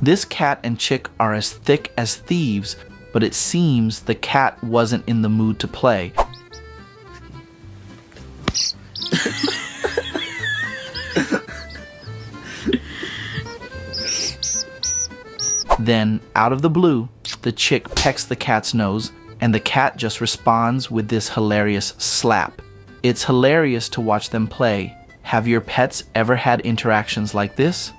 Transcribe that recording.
This cat and chick are as thick as thieves, but it seems the cat wasn't in the mood to play. Then, out of the blue, the chick pecks the cat's nose, and the cat just responds with this hilarious slap. It's hilarious to watch them play. Have your pets ever had interactions like this?